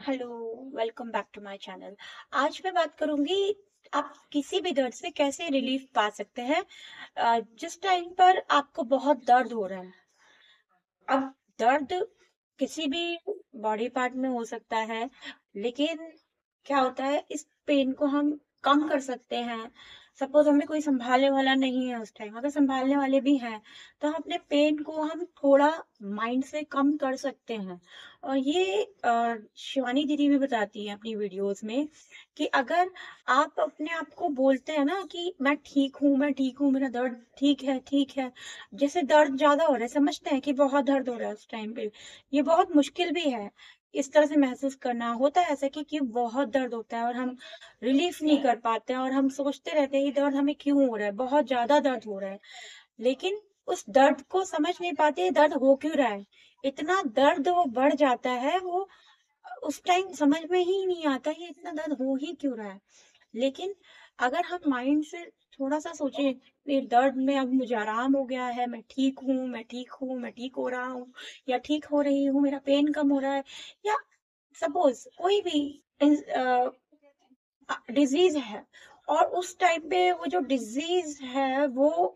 Hello, welcome back to my channel. आज मैं बात करूंगी आप किसी भी दर्द से कैसे रिलीफ पा सकते हैं। जिस टाइम पर आपको बहुत दर्द हो रहा है। अब दर्द किसी भी बॉडी पार्ट में हो सकता है, लेकिन क्या होता है इस पेन को हम कम कर सकते हैं। सपोज हमें कोई संभालने वाला नहीं है, उस टाइम अगर संभालने वाले भी हैं तो हम अपने पेन को हम थोड़ा माइंड से कम कर सकते हैं। और ये शिवानी दीदी भी बताती है अपनी वीडियोस में कि अगर आप अपने आप को बोलते हैं ना कि मैं ठीक हूँ, मेरा दर्द ठीक है। जैसे दर्द ज्यादा हो रहा है, समझते हैं कि बहुत दर्द हो रहा है उस टाइम पे। ये बहुत मुश्किल भी है इस तरह से महसूस करना। होता है ऐसा कि बहुत दर्द होता है और हम रिलीफ नहीं कर पाते हैं और हम सोचते रहते हैं ये दर्द हमें क्यों हो रहा है, बहुत ज्यादा दर्द हो रहा है। लेकिन उस दर्द को समझ नहीं पाते ये दर्द हो क्यों रहा है। इतना दर्द वो बढ़ जाता है, वो उस टाइम समझ में ही नहीं आता ये इतना दर्द हो ही क्यों रहा है। लेकिन अगर हम माइंड से थोड़ा सा सोचें, ये दर्द में अब मुझे आराम हो गया है, मैं ठीक हो रहा हूँ या ठीक हो रही हूँ, मेरा पेन कम हो रहा है, या सपोज कोई भी डिजीज है और उस टाइम पे वो जो डिजीज है वो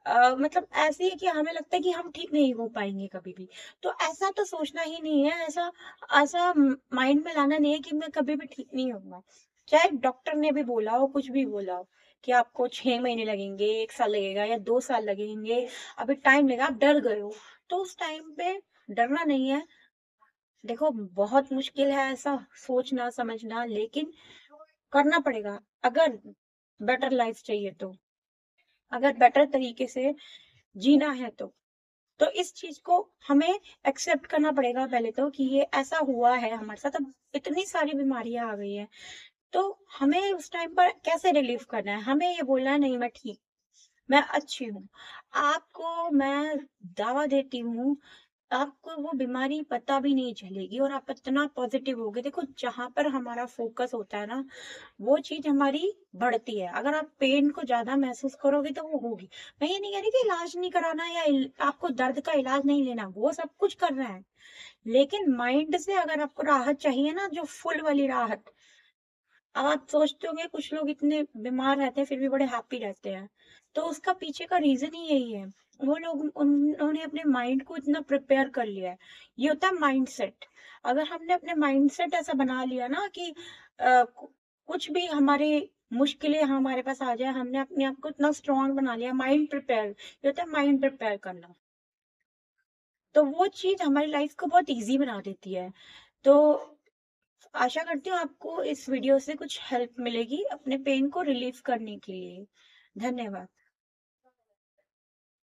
मतलब ऐसी है कि हमें लगता है कि हम ठीक नहीं हो पाएंगे कभी भी। तो ऐसा तो सोचना ही नहीं है, ऐसा ऐसा माइंड में लाना नहीं है कि मैं कभी भी ठीक नहीं होऊंगा। चाहे डॉक्टर ने भी बोला हो, कुछ भी बोला हो कि आपको 6 महीने लगेंगे, 1 साल लगेगा या 2 साल लगेंगे, अभी टाइम लगेगा, आप डर गए हो, तो उस टाइम पे डरना नहीं है। देखो, बहुत मुश्किल है ऐसा सोचना समझना, लेकिन करना पड़ेगा अगर बेटर लाइफ चाहिए तो, अगर बेटर तरीके से जीना है तो इस चीज को हमें एक्सेप्ट करना पड़ेगा पहले तो कि ये ऐसा हुआ है हमारे साथ। अब इतनी सारी बीमारियां आ गई है, तो हमें उस टाइम पर कैसे रिलीव करना है, हमें ये बोलना है नहीं मैं ठीक, मैं अच्छी हूँ। आपको मैं दावा देती हूँ, आपको वो बीमारी पता भी नहीं चलेगी और आप इतना पॉजिटिव होगे। देखो, जहां पर हमारा फोकस होता है ना, वो चीज हमारी बढ़ती है। अगर आप पेन को ज्यादा महसूस करोगे तो वो होगी। मैं ये नहीं कह रही कि इलाज नहीं कराना या आपको दर्द का इलाज नहीं लेना, वो सब कुछ करना है। लेकिन माइंड से अगर आपको राहत चाहिए ना, जो फुल वाली राहत। अब आप सोचते होंगे कुछ लोग इतने बीमार रहते हैं फिर भी बड़े हैप्पी रहते हैं, तो उसका पीछे का रीजन ही यही है। वो लोग उन्होंने अपने माइंड को इतना प्रिपेयर कर लिया है। ये होता है माइंड सेट। अगर हमने अपने माइंड सेट ऐसा बना लिया ना कि कुछ भी हमारे मुश्किलें हमारे पास आ जाए, हमने अपने आप को इतना स्ट्रांग बना लिया, माइंड प्रिपेयर, ये होता है माइंड प्रिपेयर करना। तो वो चीज हमारी लाइफ को बहुत इजी बना देती है। तो आशा करती हूँ आपको इस वीडियो से कुछ हेल्प मिलेगी अपने पेन को रिलीव करने के लिए। धन्यवाद।